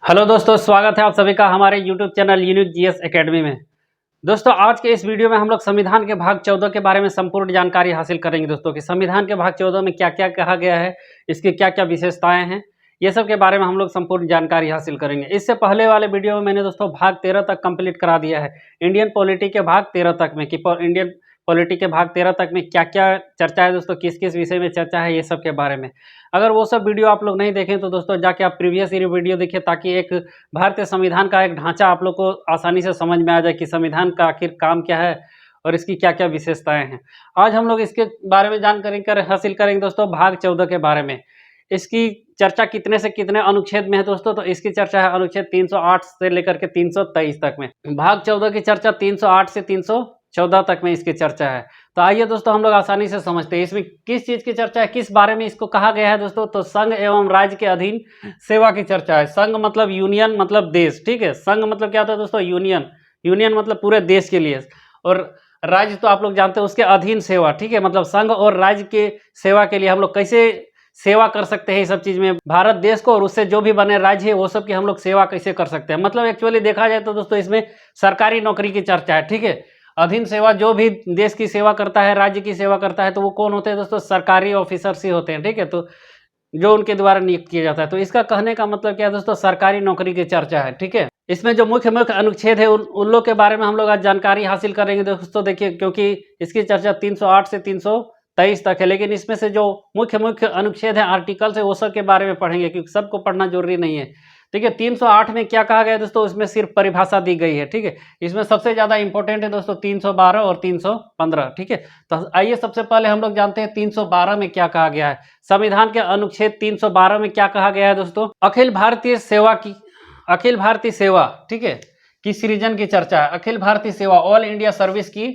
Hello दोस्तों, स्वागत है आप सभी का हमारे YouTube channel unique GS academy में। दोस्तों, आज के इस वीडियो में हम लोग संविधान के भाग 14 के बारे में संपूर्ण जानकारी हासिल करेंगे। दोस्तों कि संविधान के भाग 14 में क्या क्या कहा गया है, इसकी क्या क्या विशेषताएं हैं, ये सब के बारे में हम लोग संपूर्ण जानकारी हासिल करेंगे। इससे पहले वाले वीडियो में मैंने दोस्तों भाग 13 तक कंप्लीट करा दिया है। इंडियन पॉलिटी के भाग 13 तक में कि इंडियन पॉलिटी के भाग 13 तक में क्या क्या चर्चा है दोस्तों, किस किस विषय में चर्चा है, ये सब के बारे में। अगर वो सब वीडियो आप लोग नहीं देखें तो दोस्तों जाके आप प्रीवियस ईयर वीडियो देखिए, ताकि एक भारतीय संविधान का एक ढांचा आप लोग को आसानी से समझ में आ जाए कि संविधान का आखिर काम क्या है और इसकी क्या क्या विशेषताएं हैं। आज हम लोग इसके बारे में जानकारी हासिल करेंगे दोस्तों भाग 14 के बारे में। इसकी चर्चा कितने से कितने अनुच्छेद में है दोस्तों, तो इसकी चर्चा है अनुच्छेद 308 से लेकर के 323 तक में। भाग 14 की चर्चा 308 से 314 तक में इसकी चर्चा है। तो आइए दोस्तों हम लोग आसानी से समझते हैं इसमें किस चीज की चर्चा है, किस बारे में इसको कहा गया है दोस्तों। तो संघ एवं राज्य के अधीन सेवा की चर्चा है। संघ मतलब यूनियन, मतलब देश, ठीक है। संघ मतलब क्या होता है दोस्तों, यूनियन। यूनियन मतलब पूरे देश के लिए, और राज्य तो आप लोग जानते हैं उसके अधीन सेवा, ठीक है। मतलब संघ और राज्य के सेवा के लिए हम लोग कैसे सेवा कर सकते हैं, इस सब चीज में भारत देश को और उससे जो भी बने राज्य है वो सब की हम लोग सेवा कैसे कर सकते हैं। मतलब एक्चुअली देखा जाए तो दोस्तों इसमें सरकारी नौकरी की चर्चा है, ठीक है। अधीन सेवा, जो भी देश की सेवा करता है, राज्य की सेवा करता है, तो वो कौन होते हैं दोस्तों, सरकारी ऑफिसर्स ही होते हैं, ठीक है। तो जो उनके द्वारा नियुक्त किया जाता है। तो इसका कहने का मतलब क्या है दोस्तों, सरकारी नौकरी की चर्चा है, ठीक है। इसमें जो मुख्य मुख्य अनुच्छेद है उन लोग के बारे में हम लोग आज जानकारी हासिल करेंगे दोस्तों। देखिए, क्योंकि इसकी चर्चा 308 से 323 तक है, लेकिन इसमें से जो मुख्य मुख्य अनुच्छेद है, आर्टिकल्स है, वो सब के बारे में पढ़ेंगे, क्योंकि सबको पढ़ना जरूरी नहीं है। ठीक है। 308 में क्या कहा गया है दोस्तों, उसमें सिर्फ परिभाषा दी गई है, ठीक है। इसमें सबसे ज्यादा इंपॉर्टेंट है दोस्तों 312 और 315, ठीक है। तो आइए सबसे पहले हम लोग जानते हैं 312 में क्या कहा गया है। संविधान के अनुच्छेद 312 में क्या कहा गया है दोस्तों, अखिल भारतीय सेवा, ठीक है, की सृजन की चर्चा है। अखिल भारतीय सेवा, ऑल इंडिया सर्विस की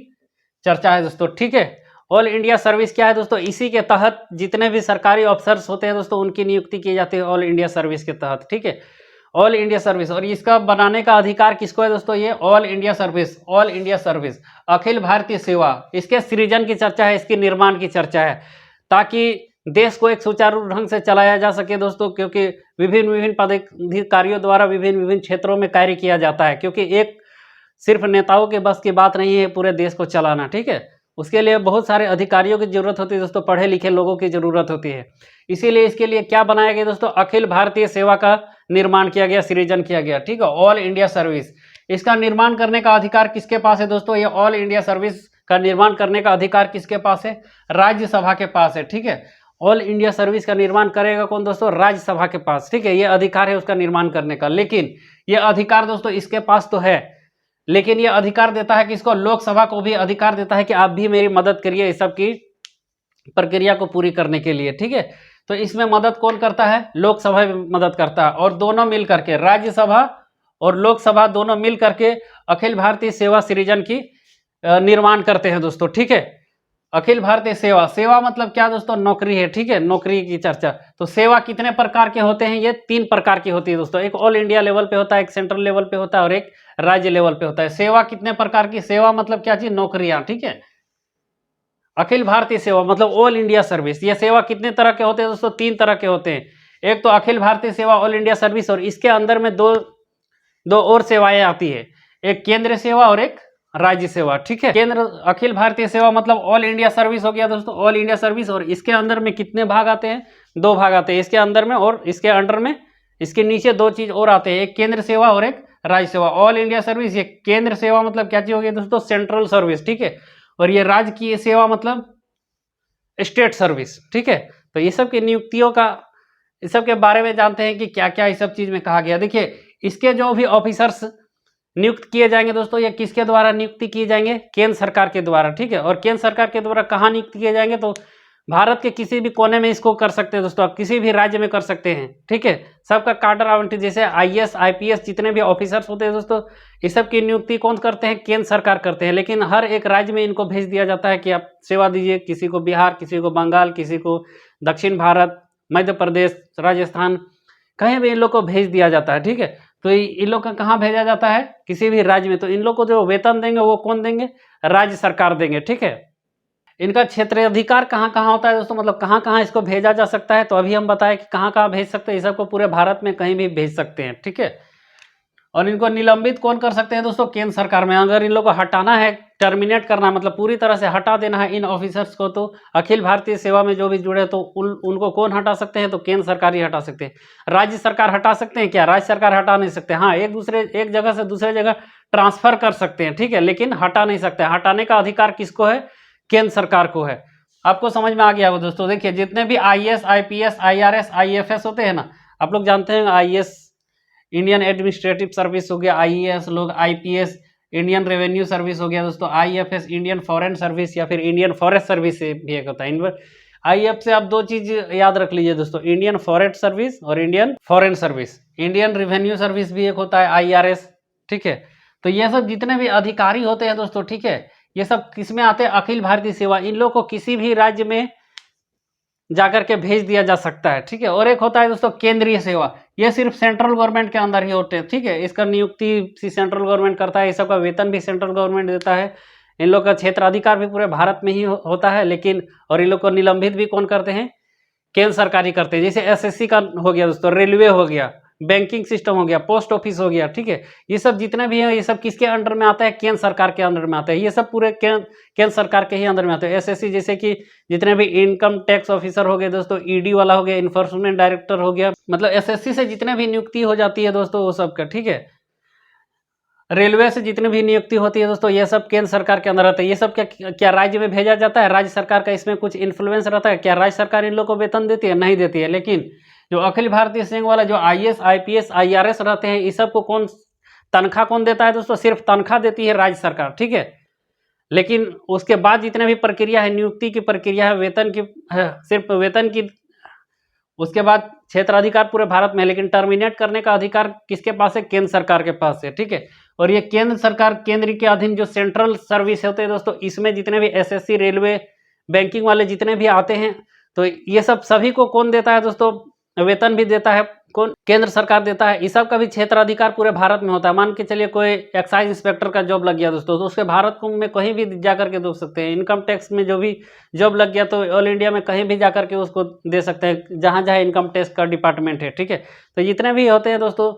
चर्चा है दोस्तों, ठीक है। ऑल इंडिया सर्विस क्या है दोस्तों, इसी के तहत जितने भी सरकारी अफसर्स होते हैं दोस्तों उनकी नियुक्ति की जाती है ऑल इंडिया सर्विस के तहत, ठीक है। ऑल इंडिया सर्विस, और इसका बनाने का अधिकार किसको है दोस्तों, ये all India service, Akhil Bharatiya सेवा, इसके सृजन की चर्चा है, इसके निर्माण की चर्चा है, ताकि देश को एक सुचारू ढंग से चलाया जा सके दोस्तों। क्योंकि विभिन्न विभिन्न पदाधिकारियों द्वारा विभिन्न विभिन्न क्षेत्रों में कार्य किया जाता है, क्योंकि एक सिर्फ नेताओं के बस की बात नहीं है पूरे देश को चलाना, ठीक है। उसके लिए बहुत सारे अधिकारियों की जरूरत होती है दोस्तों, पढ़े लिखे लोगों की जरूरत होती है। इसीलिए इसके लिए क्या बनाया गया दोस्तों, अखिल भारतीय सेवा का निर्माण किया गया, सृजन किया गया, ठीक है। ऑल इंडिया सर्विस, इसका निर्माण करने का अधिकार किसके पास है दोस्तों, ये ऑल इंडिया सर्विस का निर्माण करने का अधिकार किसके पास है, राज्यसभा के पास है, ठीक है। ऑल इंडिया सर्विस का निर्माण करेगा कौन दोस्तों, राज्यसभा के पास, ठीक है। ये अधिकार है उसका निर्माण करने का। लेकिन ये अधिकार दोस्तों इसके पास तो है, लेकिन ये अधिकार देता है कि इसको लोकसभा को भी अधिकार देता है कि आप भी मेरी मदद करिए इस सब की प्रक्रिया को पूरी करने के लिए, ठीक है। तो इसमें मदद कौन करता है, लोकसभा मदद करता है, और दोनों मिल करके, राज्यसभा और लोकसभा दोनों मिल करके अखिल भारतीय सेवा सृजन की निर्माण करते हैं दोस्तों, ठीक है। अखिल भारतीय सेवा, सेवा मतलब क्या दोस्तों, नौकरी है, ठीक है, नौकरी की चर्चा। तो सेवा कितने प्रकार के होते हैं, ये 3 प्रकार की होती है दोस्तों। एक ऑल इंडिया लेवल पे होता है, एक सेंट्रल लेवल पे होता है, और एक राज्य लेवल पे होता है। सेवा कितने प्रकार की, सेवा मतलब क्या चीज, नौकरियां, ठीक है। अखिल भारतीय सेवा मतलब ऑल इंडिया सर्विस, ये सेवा कितने तरह के होते हैं दोस्तों, 3 तरह के होते हैं। एक तो अखिल भारतीय सेवा, ऑल इंडिया सर्विस, और इसके अंदर में दो और सेवाएं आती है, एक केंद्र सेवा और एक राज्य सेवा, ठीक है। केंद्र अखिल भारतीय सेवा मतलब ऑल इंडिया सर्विस हो गया दोस्तों, ऑल इंडिया सर्विस, और इसके अंदर में कितने भाग आते हैं, 2 भाग आते हैं, इसके अंदर में और इसके अंडर में, इसके नीचे 2 चीज और आते हैं, एक केंद्र सेवा और एक राज्य सेवा। ऑल इंडिया सर्विस, ये केंद्र सेवा मतलब क्या चीज हो गई दोस्तों, सेंट्रल सर्विस, ठीक है। और ये राज्य की सेवा मतलब स्टेट सर्विस, ठीक है। तो ये सब की नियुक्तियों का, इस सब के बारे में जानते हैं कि क्या क्या इस सब चीज में कहा गया। देखिए, इसके जो भी ऑफिसर्स नियुक्त किए जाएंगे दोस्तों, ये किसके द्वारा नियुक्ति किए जाएंगे, केंद्र सरकार के द्वारा, ठीक है। और केंद्र सरकार के द्वारा कहाँ नियुक्त किए जाएंगे, तो भारत के किसी भी कोने में इसको कर सकते हैं दोस्तों, आप किसी भी राज्य में कर सकते हैं, ठीक है। सबका काडर आवंटित, जैसे आईएएस आईपीएस जितने भी ऑफिसर्स होते हैं दोस्तों, इस सब की नियुक्ति कौन करते हैं, केंद्र सरकार करते हैं। लेकिन हर एक राज्य में इनको भेज दिया जाता है कि आप सेवा दीजिए, किसी को बिहार, किसी को बंगाल, किसी को दक्षिण भारत, मध्य प्रदेश, राजस्थान, कहीं भी इन लोग को भेज दिया जाता है, ठीक है। तो इन लोग का कहाँ भेजा जाता है, किसी भी राज्य में। तो इन लोग को जो वेतन देंगे वो कौन देंगे, राज्य सरकार देंगे, ठीक है। इनका क्षेत्राधिकार कहाँ कहाँ होता है दोस्तों, मतलब कहाँ कहाँ इसको भेजा जा सकता है। तो अभी हम बताएं कि कहाँ कहाँ भेज सकते हैं, ये सबको पूरे भारत में कहीं भी भेज सकते हैं, ठीक है। और इनको निलंबित कौन कर सकते हैं दोस्तों, केंद्र सरकार में। अगर इन लोगों को हटाना है, टर्मिनेट करना है, मतलब पूरी तरह से हटा देना है इन ऑफिसर्स को, तो अखिल भारतीय सेवा में जो भी जुड़े तो उनको कौन हटा सकते हैं, तो केंद्र सरकार ही हटा सकते हैं। राज्य सरकार हटा सकते हैं क्या, राज्य सरकार हटा नहीं सकते। हाँ, एक जगह से दूसरे जगह ट्रांसफर कर सकते हैं, ठीक है, लेकिन हटा नहीं सकते। हटाने का अधिकार किसको है, केंद्र सरकार को है। आपको समझ में आ गया होगा दोस्तों। देखिए, जितने भी IAS, IPS, IRS, IFS होते हैं ना, आप लोग जानते हैं IAS इंडियन एडमिनिस्ट्रेटिव सर्विस हो गया, IAS लोग, IPS इंडियन रेवेन्यू सर्विस हो गया दोस्तों, IFS इंडियन फॉरेन सर्विस या फिर इंडियन फॉरेस्ट सर्विस से भी एक होता है। IF से आप दो चीज याद रख लीजिए दोस्तों, इंडियन फॉरेस्ट सर्विस और Indian foreign service. Indian revenue service भी एक होता है, IRS, ठीक है। तो ये सब जितने भी अधिकारी होते हैं दोस्तों, ठीक है, ये सब किसमें आते हैं, अखिल भारतीय सेवा। इन लोग को किसी भी राज्य में जाकर के भेज दिया जा सकता है, ठीक है। और एक होता है दोस्तों केंद्रीय सेवा, ये सिर्फ सेंट्रल गवर्नमेंट के अंदर ही होते हैं, ठीक है। इसका नियुक्ति सेंट्रल गवर्नमेंट करता है, ये सबका वेतन भी सेंट्रल गवर्नमेंट देता है। इन लोग का क्षेत्राधिकार भी पूरे भारत में ही होता है, लेकिन और इन लोग को निलंबित भी कौन करते हैं, केंद्र सरकार ही करते हैं। जैसे SSC का हो गया दोस्तों, रेलवे हो गया, बैंकिंग सिस्टम हो गया, पोस्ट ऑफिस हो गया, ठीक है। ये सब जितने भी हैं, ये सब किसके अंडर में आता है, केंद्र सरकार के अंडर में आता है। ये सब पूरे केंद्र सरकार के ही अंदर में आते हैं। SSC जैसे कि जितने भी इनकम टैक्स ऑफिसर हो गए दोस्तों, ED वाला हो गया, इन्फोर्समेंट डायरेक्टर हो गया, मतलब SSC से जितने भी नियुक्ति हो जाती है दोस्तों, वो सब का, ठीक है। रेलवे से जितनी भी नियुक्ति होती है दोस्तों, ये सब केंद्र सरकार के अंदर रहता है। ये सब क्या राज्य में भेजा जाता है, राज्य सरकार का इसमें कुछ इन्फ्लुएंस रहता है क्या, राज्य सरकार इन लोगों को वेतन देती है, नहीं देती है। लेकिन जो अखिल भारतीय सेवा वाला जो IAS, IPS, IRS रहते हैं, इस सब को कौन तनख्वाह कौन देता है दोस्तों, सिर्फ तनख्वाह देती है राज्य सरकार, ठीक है। लेकिन उसके बाद जितने भी प्रक्रिया है, नियुक्ति की प्रक्रिया है, वेतन की है, सिर्फ वेतन की, उसके बाद क्षेत्राधिकार पूरे भारत में है, लेकिन टर्मिनेट करने का अधिकार किसके पास है, केंद्र सरकार के पास है, ठीक है। और ये केंद्र सरकार, केंद्र के अधीन जो सेंट्रल सर्विस होते हैं दोस्तों, इसमें जितने भी SSC, रेलवे, बैंकिंग वाले जितने भी आते हैं, तो ये सब सभी को कौन देता है दोस्तों, वेतन भी देता है कौन, केंद्र सरकार देता है। इस सब का भी क्षेत्राधिकार पूरे भारत में होता है। मान के चलिए कोई एक्साइज इंस्पेक्टर का जॉब लग गया दोस्तों, तो उसके भारत में कहीं भी जाकर के दे सकते हैं। इनकम टैक्स में जो भी जॉब लग गया, तो ऑल इंडिया में कहीं भी जाकर के उसको दे सकते हैं, जहाँ जहाँ इनकम टैक्स का डिपार्टमेंट है, ठीक है। तो जितने भी होते हैं दोस्तों,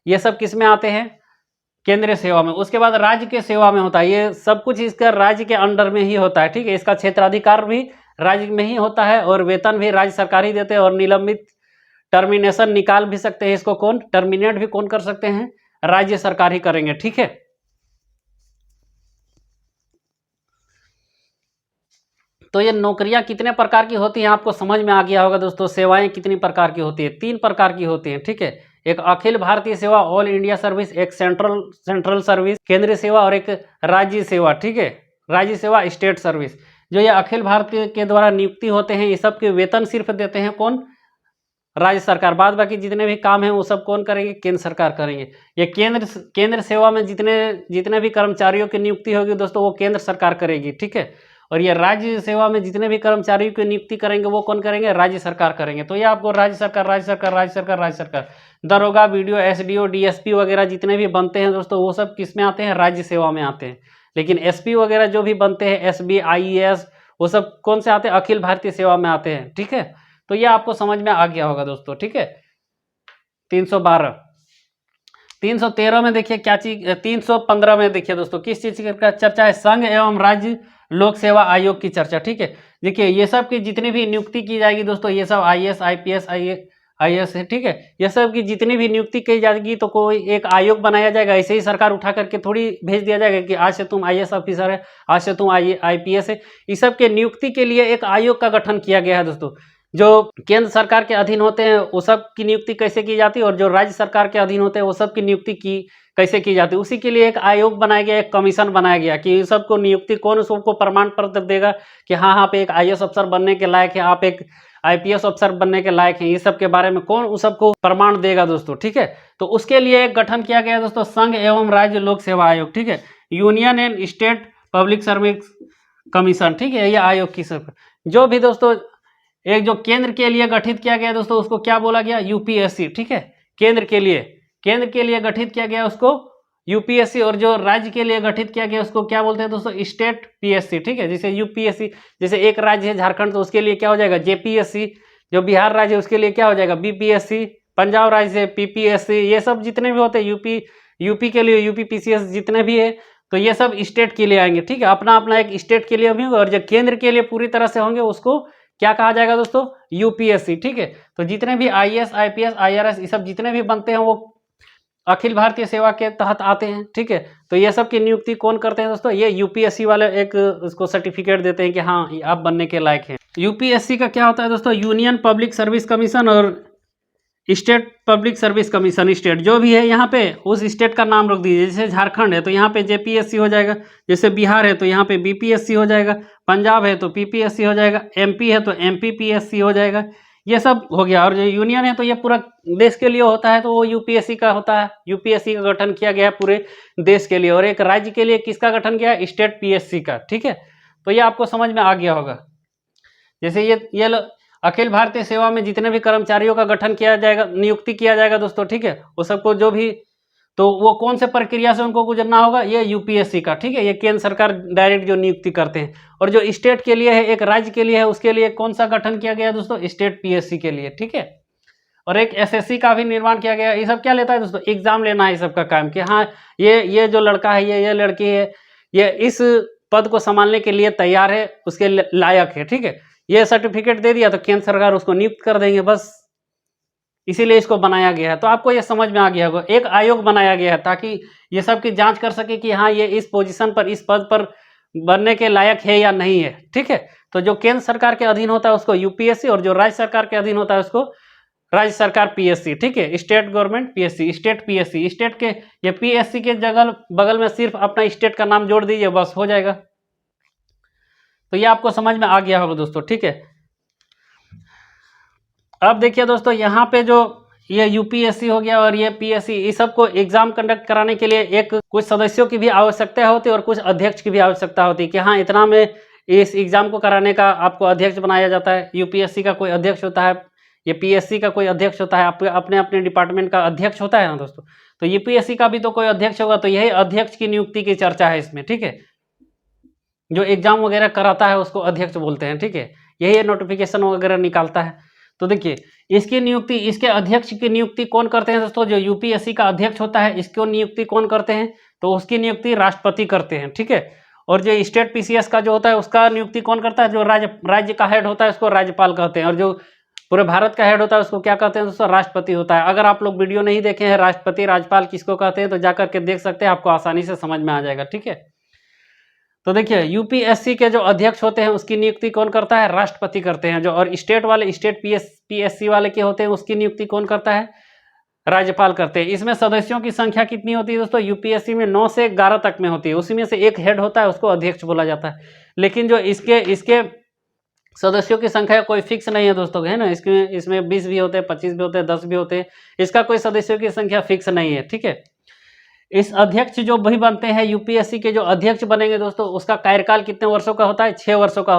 ये सब किस में आते हैं, केंद्रीय सेवा में। उसके बाद राज्य के सेवा में होता है, ये सब कुछ इसका राज्य के अंडर में ही होता है, ठीक है। इसका क्षेत्राधिकार भी राज्य में ही होता है, और वेतन भी राज्य सरकार ही देते हैं, और निलंबित, टर्मिनेशन निकाल भी सकते हैं इसको कौन, टर्मिनेट भी कौन कर सकते हैं, राज्य सरकार ही करेंगे, ठीक है। तो ये नौकरियां कितने प्रकार की होती हैं, आपको समझ में आ गया होगा दोस्तों। सेवाएं कितनी प्रकार की होती है, 3 प्रकार की होती हैं, ठीक है। एक अखिल भारतीय सेवा, ऑल इंडिया सर्विस, एक सेंट्रल सर्विस, केंद्रीय सेवा, और एक राज्य सेवा, ठीक है, राज्य सेवा, स्टेट सर्विस। जो ये अखिल भारतीय के द्वारा नियुक्ति होते हैं, ये सब के वेतन सिर्फ देते हैं कौन, राज्य सरकार। बाद बाकी जितने भी काम हैं वो सब कौन करेंगे, केंद्र सरकार करेंगे। ये केंद्र सेवा में जितने भी कर्मचारियों की नियुक्ति होगी दोस्तों, वो केंद्र सरकार करेगी, ठीक है। और ये राज्य सेवा में जितने भी कर्मचारियों की नियुक्ति करेंगे, वो कौन करेंगे, राज्य सरकार करेंगे। तो ये आपको राज्य सरकार, राज्य सरकार, राज्य सरकार, राज्य सरकार, दरोगा, BDO, SDO, DSP वगैरह जितने भी बनते हैं दोस्तों, वो सब किस में आते हैं, राज्य सेवा में आते हैं। लेकिन SP वगैरह जो भी बनते हैं, SB, IAS, वो सब कौन से आते हैं, अखिल भारतीय सेवा में आते हैं, ठीक है। तो ये आपको समझ में आ गया होगा दोस्तों, ठीक है। 312, 313 में देखिए क्या चीज, 315 में देखिए दोस्तों किस चीज का चर्चा है, संघ एवं राज्य लोक सेवा आयोग की चर्चा, ठीक है। देखिए ये सब की जितनी भी नियुक्ति की जाएगी दोस्तों, ये सब IAS, IPS, IAS है, ठीक है। ये सब की जितनी भी नियुक्ति की जाएगी, तो कोई एक आयोग बनाया जाएगा। ऐसे ही सरकार उठा करके थोड़ी भेज दिया जाएगा कि आज से तुम IAS ऑफिसर है, आज से तुम IPS है। इस सब के नियुक्ति के लिए एक आयोग का गठन किया गया है दोस्तों। जो केंद्र सरकार के अधीन होते हैं, वो सब की नियुक्ति कैसे की जाती है, और जो राज्य सरकार के अधीन होते हैं, वो सब की नियुक्ति कैसे की जाती है, उसी के लिए एक आयोग बनाया गया, एक कमीशन बनाया गया कि इन सबको नियुक्ति कौन सबको प्रमाण पत्र देगा कि हाँ आप एक IAS अफसर बनने के लायक है, आप एक IPS अफसर बनने के लायक हैं। ये सब के बारे में कौन उस सबको प्रमाण देगा दोस्तों, ठीक है। तो उसके लिए एक गठन किया गया दोस्तों, संघ एवं राज्य लोक सेवा आयोग, ठीक है, union and state public service commission, ठीक है। ये आयोग की सब जो भी दोस्तों एक जो केंद्र के लिए गठित किया गया दोस्तों, उसको क्या बोला गया, UPSC, ठीक है। केंद्र के लिए गठित किया गया उसको यूपीएससी, और जो राज्य के लिए गठित किया गया उसको क्या बोलते हैं दोस्तों, स्टेट पीएससी, ठीक है। जैसे यूपीएससी, जैसे एक राज्य है झारखंड, तो उसके लिए क्या हो जाएगा जेपीएससी, जो बिहार राज्य है उसके लिए क्या हो जाएगा बीपीएससी, पंजाब राज्य है पीपीएससी, ये सब जितने भी होते हैं, यूपी के लिए यूपीपीसीएस जितने भी है, तो ये सब स्टेट के लिए आएंगे, ठीक है। अपना अपना एक स्टेट के लिए भी होगा, और जो केंद्र के लिए पूरी तरह से होंगे उसको क्या कहा जाएगा दोस्तों, यूपीएससी, ठीक है। तो जितने भी आईएएस आईपीएस आईआरएस ये सब जितने भी बनते हैं वो अखिल भारतीय सेवा के तहत आते हैं, ठीक है। तो ये सब की नियुक्ति कौन करते हैं दोस्तों, ये यूपीएससी वाले एक उसको सर्टिफिकेट देते हैं कि हाँ आप बनने के लायक हैं। यूपीएससी का क्या होता है दोस्तों, यूनियन पब्लिक सर्विस कमीशन और state public service commission, state जो भी है यहाँ पे उस स्टेट का नाम रख दीजिए। जैसे झारखंड है तो यहाँ पे जेपीएससी हो जाएगा, जैसे बिहार है तो यहाँ पे बीपीएससी हो जाएगा, पंजाब है तो पीपीएससी हो जाएगा, एमपी है तो एमपीपीएससी हो जाएगा, ये सब हो गया। और जो यूनियन है तो ये पूरा देश के लिए होता है, तो वो यूपीएससी का होता है। यूपीएससी का गठन किया गया है पूरे देश के लिए, और एक राज्य के लिए किसका गठन किया है, स्टेट पीएससी का, ठीक है। तो ये आपको समझ में आ गया होगा। जैसे ये अखिल भारतीय सेवा में जितने भी कर्मचारियों का गठन किया जाएगा, नियुक्ति किया जाएगा दोस्तों, ठीक है, वो सबको जो भी, तो वो कौन से प्रक्रिया से उनको गुजरना होगा, ये यूपीएससी का, ठीक है। ये केंद्र सरकार डायरेक्ट जो नियुक्ति करते हैं। और जो स्टेट के लिए है, एक राज्य के लिए है, उसके लिए कौन सा गठन किया गया दोस्तों, स्टेट पीएससी के लिए, ठीक है। और एक एसएससी का भी निर्माण किया गया। ये सब क्या लेता है दोस्तों, एग्जाम लेना है, सबका काम कि हाँ ये जो लड़का है, ये लड़की है, ये इस पद को संभालने के लिए तैयार है, उसके लायक है, ठीक है। ये सर्टिफिकेट दे दिया तो केंद्र सरकार उसको नियुक्त कर देंगे, बस इसीलिए इसको बनाया गया है। तो आपको ये समझ में आ गया होगा, एक आयोग बनाया गया है ताकि ये सब की जांच कर सके कि हाँ ये इस पोजीशन पर, इस पद पर बनने के लायक है या नहीं है, ठीक है। तो जो केंद्र सरकार के अधीन होता है उसको यूपीएससी, और जो राज्य सरकार के अधीन होता है उसको राज्य सरकार पीएससी, ठीक है। State government PSC, state PSC, state के ये पीएससी के जगह बगल में सिर्फ अपना स्टेट का नाम जोड़ दीजिए, बस हो जाएगा। तो ये आपको समझ में आ गया होगा दोस्तों, ठीक है। अब देखिए दोस्तों, यहाँ पे जो ये यूपीएससी हो गया और ये पीएससी, इस सब को एग्जाम कंडक्ट कराने के लिए एक कुछ सदस्यों की भी आवश्यकता होती है और कुछ अध्यक्ष की भी आवश्यकता होती है कि हाँ इतना में इस एग्जाम को कराने का आपको अध्यक्ष बनाया जाता है। यूपीएससी का कोई अध्यक्ष होता है, ये पीएससी का कोई अध्यक्ष होता है, आपके अपने अपने डिपार्टमेंट का अध्यक्ष होता है ना दोस्तों। तो यूपीएससी का भी तो कोई अध्यक्ष होगा, तो यही अध्यक्ष की नियुक्ति की चर्चा है इसमें, ठीक है। जो एग्जाम वगैरह कराता है उसको अध्यक्ष बोलते हैं, ठीक है। यही नोटिफिकेशन वगैरह निकालता है। तो देखिए इसकी नियुक्ति, इसके अध्यक्ष की नियुक्ति कौन करते हैं दोस्तों, जो यूपीएससी का अध्यक्ष होता है इसको नियुक्ति कौन करते हैं, तो उसकी नियुक्ति राष्ट्रपति करते हैं, ठीक है। और जो स्टेट पीसीएस का जो होता है उसका नियुक्ति कौन करता है, जो राज्य का हेड होता है उसको राज्यपाल कहते हैं, और जो पूरे भारत का हेड होता है उसको क्या कहते हैं दोस्तों, राष्ट्रपति होता है। अगर आप लोग वीडियो नहीं देखे हैं राष्ट्रपति राज्यपाल किसको कहते हैं तो जाकर के देख सकते हैं, आपको आसानी से समझ में आ जाएगा, ठीक है। तो देखिए यूपीएससी के जो अध्यक्ष होते हैं उसकी नियुक्ति कौन करता है, राष्ट्रपति करते हैं। जो और स्टेट वाले, स्टेट पीएससी वाले के होते हैं उसकी नियुक्ति कौन करता है, राज्यपाल करते हैं। इसमें सदस्यों की संख्या कितनी होती है दोस्तों, यूपीएससी में 9 से 11 तक में होती है। उसी में से एक हेड होता है उसको अध्यक्ष बोला जाता है। लेकिन जो इसके सदस्यों की संख्या कोई फिक्स नहीं है दोस्तों, है ना। इसमें 20 भी होते हैं, 25 भी होते हैं, 10 भी होते हैं। इसका कोई सदस्यों की संख्या फिक्स नहीं है, ठीक है। इस अध्यक्ष जो भी बनते हैं यूपीएससी के जो अध्यक्ष बनेंगे दोस्तों, उसका कार्यकाल कितने वर्षों का होता है, 6 वर्षों का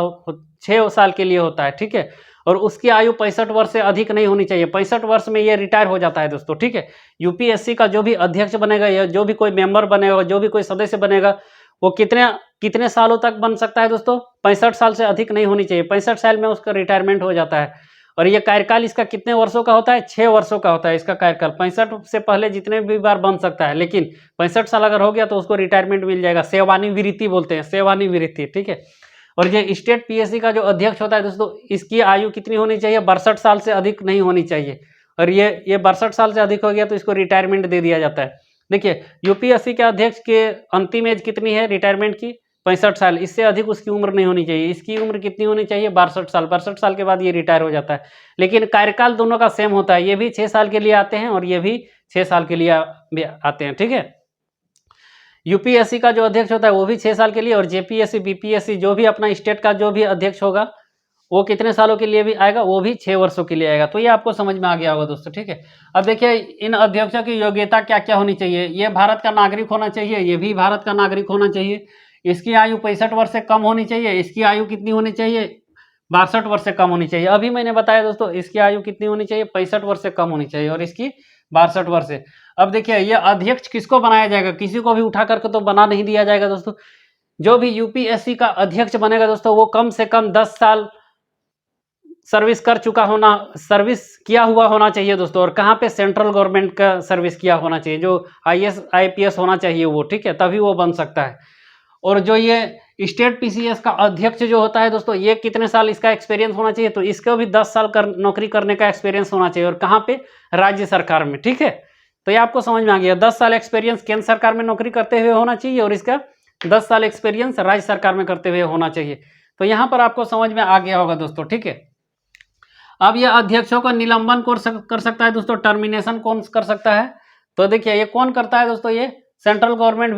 6 साल के लिए होता है, ठीक है। और उसकी आयु 65 वर्ष से अधिक नहीं होनी चाहिए। 65 वर्ष में ये रिटायर हो जाता है दोस्तों, ठीक है। यूपीएससी का जो भी अध्यक्ष बनेगा या जो भी कोई मेंबर बनेगा, जो भी कोई सदस्य बनेगा, वो कितने सालों तक बन सकता है दोस्तों, 65 साल से अधिक नहीं होनी चाहिए। 65 साल में उसका रिटायरमेंट हो जाता है। और ये कार्यकाल इसका कितने वर्षों का होता है, 6 वर्षों का होता है इसका कार्यकाल। 65 से पहले जितने भी बार बन सकता है, लेकिन 65 साल अगर हो गया तो उसको रिटायरमेंट मिल जाएगा। सेवानिवृत्ति बोलते हैं, सेवानिवृत्ति, ठीक है। और ये स्टेट पीएससी का जो अध्यक्ष होता है दोस्तों, इसकी आयु कितनी होनी चाहिए, 62 साल से अधिक नहीं होनी चाहिए। और ये 62 साल से अधिक हो गया तो इसको रिटायरमेंट दे दिया जाता है। देखिए यूपीएससी के अध्यक्ष के अंतिम एज कितनी है रिटायरमेंट की, 65 साल। इससे अधिक उसकी उम्र नहीं होनी चाहिए। इसकी उम्र कितनी होनी चाहिए, 62 साल। 62 साल के बाद ये रिटायर हो जाता है। लेकिन कार्यकाल दोनों का सेम होता है, ये भी 6 साल के लिए आते हैं और ये भी 6 साल के लिए आते हैं, ठीक है। यूपीएससी का जो अध्यक्ष होता है वो भी 6 साल के लिए, और जेपीएससी बीपीएससी जो भी अपना स्टेट का जो भी अध्यक्ष होगा वो कितने सालों के लिए भी आएगा, वो भी 6 वर्षों के लिए आएगा। तो ये आपको समझ में आ गया होगा दोस्तों, ठीक है। अब देखिए इन अध्यक्षों की योग्यता क्या क्या होनी चाहिए। ये भारत का नागरिक होना चाहिए, ये भी भारत का नागरिक होना चाहिए। इसकी आयु 65 वर्ष से कम होनी चाहिए। इसकी आयु कितनी होनी चाहिए, 62 वर्ष से कम होनी चाहिए। अभी मैंने बताया दोस्तों, इसकी आयु कितनी होनी चाहिए, 65 वर्ष से कम होनी चाहिए। और इसकी 62 वर्ष से। अब देखिए ये अध्यक्ष किसको बनाया जाएगा, किसी को भी उठा करके तो बना नहीं दिया जाएगा दोस्तों। जो भी यूपीएससी का अध्यक्ष बनेगा दोस्तों वो कम से कम 10 साल सर्विस कर चुका होना, सर्विस किया हुआ होना चाहिए दोस्तों। और कहाँ पे, सेंट्रल गवर्नमेंट का सर्विस किया होना चाहिए, जो आईएएस आईपीएस होना चाहिए वो, ठीक है, तभी वो बन सकता है। और जो ये स्टेट पीसीएस का अध्यक्ष जो होता है दोस्तों, ये कितने साल इसका एक्सपीरियंस होना चाहिए, तो इसको भी 10 साल नौकरी करने का एक्सपीरियंस होना चाहिए। और कहाँ पे, राज्य सरकार में, ठीक है। तो ये आपको समझ में आ गया, 10 साल एक्सपीरियंस केंद्र सरकार में नौकरी करते हुए होना चाहिए और इसका 10 साल एक्सपीरियंस राज्य सरकार में करते हुए होना चाहिए। तो यहाँ पर आपको समझ में आ गया होगा दोस्तों, ठीक है। अब ये अध्यक्षों का निलंबन कर सकता है दोस्तों, टर्मिनेशन कौन कर सकता है, तो देखिए ये कौन करता है दोस्तों, ये सेंट्रल गवर्नमेंट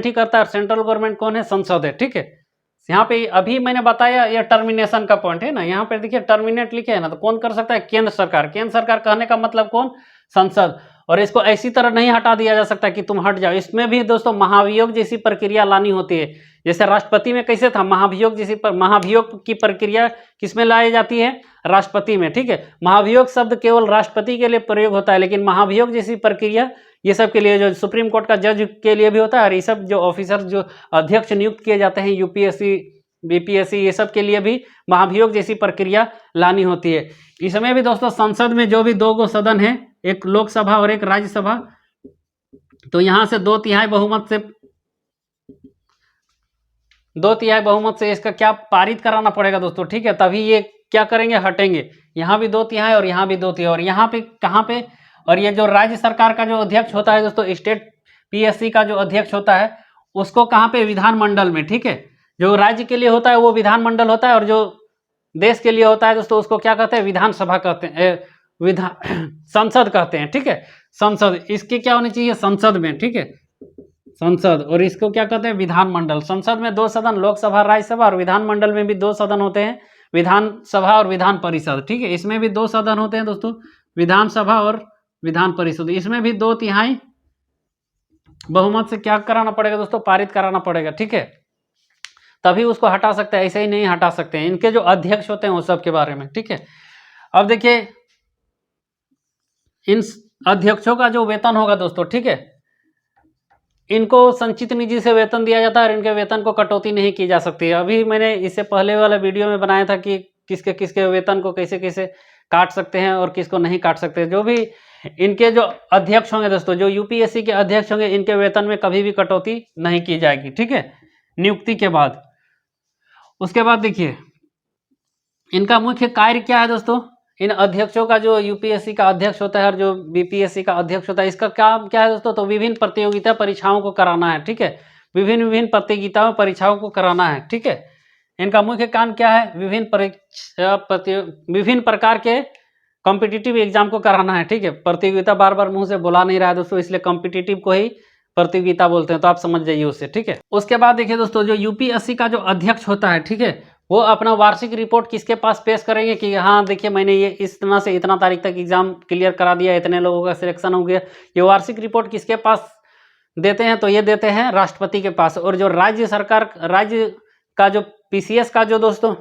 ही करता है। सेंट्रल गवर्नमेंट कौन है, संसद है, ठीक है। यहाँ पे अभी मैंने बताया ये टर्मिनेशन का पॉइंट है ना, यहाँ पे देखिए टर्मिनेट लिखे है ना, तो कौन कर सकता है, केंद्र सरकार। केंद्र सरकार कहने का मतलब कौन, संसद। और इसको ऐसी तरह नहीं हटा दिया जा सकता कि तुम हट जाओ, इसमें भी दोस्तों महाभियोग जैसी प्रक्रिया लानी होती है। जैसे राष्ट्रपति में कैसे था, महाभियोग जैसी महाभियोग की प्रक्रिया किसमें लाई जाती है, राष्ट्रपति में, ठीक है। महाभियोग शब्द केवल राष्ट्रपति के लिए प्रयोग होता है, लेकिन महाभियोग जैसी प्रक्रिया ये सब के लिए, जो सुप्रीम कोर्ट का जज के लिए भी होता है, और ये सब जो ऑफिसर जो अध्यक्ष नियुक्त किए जाते हैं यूपीएससी बीपीएससी, ये सब के लिए भी महाभियोग जैसी प्रक्रिया लानी होती है। इसमें भी दोस्तों संसद में जो भी 2 सदन है, एक लोकसभा और एक राज्यसभा, तो यहां से 2/3 बहुमत से इसका क्या पारित कराना पड़ेगा दोस्तों, ठीक है, तभी ये क्या करेंगे, हटेंगे। यहाँ भी 2/3 और यहाँ भी 2/3, और यहाँ पे कहाँ पे, और ये जो राज्य सरकार का जो अध्यक्ष होता है दोस्तों, स्टेट पीएससी का जो अध्यक्ष होता है, उसको कहाँ पे, विधानमंडल में, ठीक है। जो राज्य के लिए होता है वो विधानमंडल होता है, और जो देश के लिए होता है दोस्तों उसको क्या कहते हैं, विधानसभा कहते हैं, संसद कहते हैं, ठीक है। संसद, इसकी क्या होनी चाहिए, संसद में, ठीक है, संसद। और इसको क्या कहते हैं, विधानमंडल। संसद में 2 सदन, लोकसभा राज्यसभा, और विधानमंडल में भी 2 सदन होते हैं, विधानसभा और विधान परिषद, ठीक है। इसमें भी 2 सदन होते हैं दोस्तों, विधानसभा और विधान परिषद। इसमें भी 2/3 बहुमत से क्या कराना पड़ेगा दोस्तों, पारित कराना पड़ेगा, ठीक है, तभी उसको हटा सकते हैं, ऐसे ही नहीं हटा सकते हैं। इनके जो अध्यक्ष होते हैं वो सब के बारे में, ठीक है। अब देखिए इन अध्यक्षों का जो वेतन होगा दोस्तों, ठीक है, इनको संचित निधि से वेतन दिया जाता है और इनके वेतन को कटौती नहीं की जा सकती है। अभी मैंने इससे पहले वाला वीडियो में बनाया था कि किसके किसके वेतन को कैसे कैसे काट सकते हैं और किसको नहीं काट सकते। जो भी इनके जो अध्यक्ष होंगे दोस्तों, जो यूपीएससी के अध्यक्ष होंगे, इनके वेतन में कभी भी कटौती नहीं की जाएगी, ठीक है, नियुक्ति के बाद। उसके बाद देखिए इनका मुख्य कार्य क्या है दोस्तों, इन अध्यक्षों का, जो यूपीएससी का अध्यक्ष होता है और जो बीपीएससी का अध्यक्ष होता है, इसका काम क्या है दोस्तों, तो विभिन्न प्रतियोगिता परीक्षाओं को कराना है, ठीक है, विभिन्न प्रतियोगिताओं परीक्षाओं को कराना है, ठीक है। इनका मुख्य काम क्या है, विभिन्न प्रकार के कॉम्पिटिटिव एग्जाम को कराना है, ठीक है। प्रतियोगिता बार बार मुंह से बुला नहीं रहा है दोस्तों, इसलिए कॉम्पिटिटिव को ही प्रतियोगिता बोलते हैं, तो आप समझ जाइए उससे, ठीक है। उसके बाद देखिए दोस्तों, जो यूपीएससी का जो अध्यक्ष होता है, ठीक है, वो अपना वार्षिक रिपोर्ट किसके पास पेश करेंगे कि हाँ देखिए मैंने ये इस तरह से इतना तारीख तक एग्जाम क्लियर करा दिया, इतने लोगों का सिलेक्शन हो गया। ये वार्षिक रिपोर्ट किसके पास देते हैं, तो ये देते हैं राष्ट्रपति के पास। और जो राज्य का जो पीसीएस का जो दोस्तों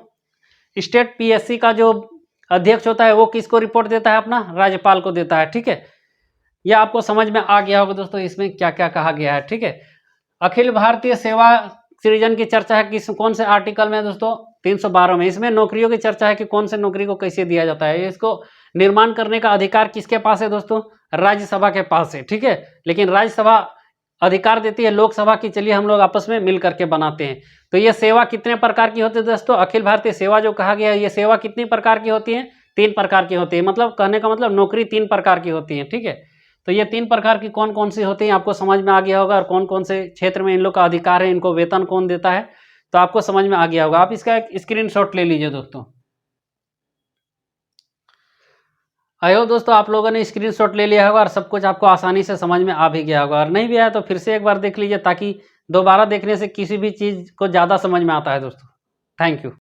स्टेट पीएससी का जो अध्यक्ष होता है, वो किसको रिपोर्ट देता है, अपना राज्यपाल को देता है, ठीक है। यह आपको समझ में आ गया होगा दोस्तों, इसमें क्या क्या कहा गया है, ठीक है। अखिल भारतीय सेवा सृजन की चर्चा है कौन से आर्टिकल में दोस्तों, 312 में। इसमें नौकरियों की चर्चा है कि कौन से नौकरी को कैसे दिया जाता है। इसको निर्माण करने का अधिकार किसके पास है दोस्तों, राज्यसभा के पास है, ठीक है। लेकिन राज्यसभा अधिकार देती है लोकसभा की, चलिए हम लोग आपस में मिल करके बनाते हैं। तो ये सेवा कितने प्रकार की होती है दोस्तों, अखिल भारतीय सेवा जो कहा गया है, ये सेवा कितनी प्रकार की होती है, 3 प्रकार की होती है। मतलब कहने का मतलब नौकरी 3 प्रकार की होती है, ठीक है। तो ये 3 प्रकार की कौन कौन सी होती हैं आपको समझ में आ गया होगा, और कौन कौन से क्षेत्र में इन लोग का अधिकार है, इनको वेतन कौन देता है, तो आपको समझ में आ गया होगा। आप इसका एक स्क्रीनशॉट ले लीजिए दोस्तों। आई होप दोस्तों आप लोगों ने स्क्रीनशॉट ले लिया होगा और सब कुछ आपको आसानी से समझ में आ भी गया होगा, और नहीं भी आया तो फिर से एक बार देख लीजिए, ताकि दोबारा देखने से किसी भी चीज़ को ज़्यादा समझ में आता है दोस्तों। Thank you.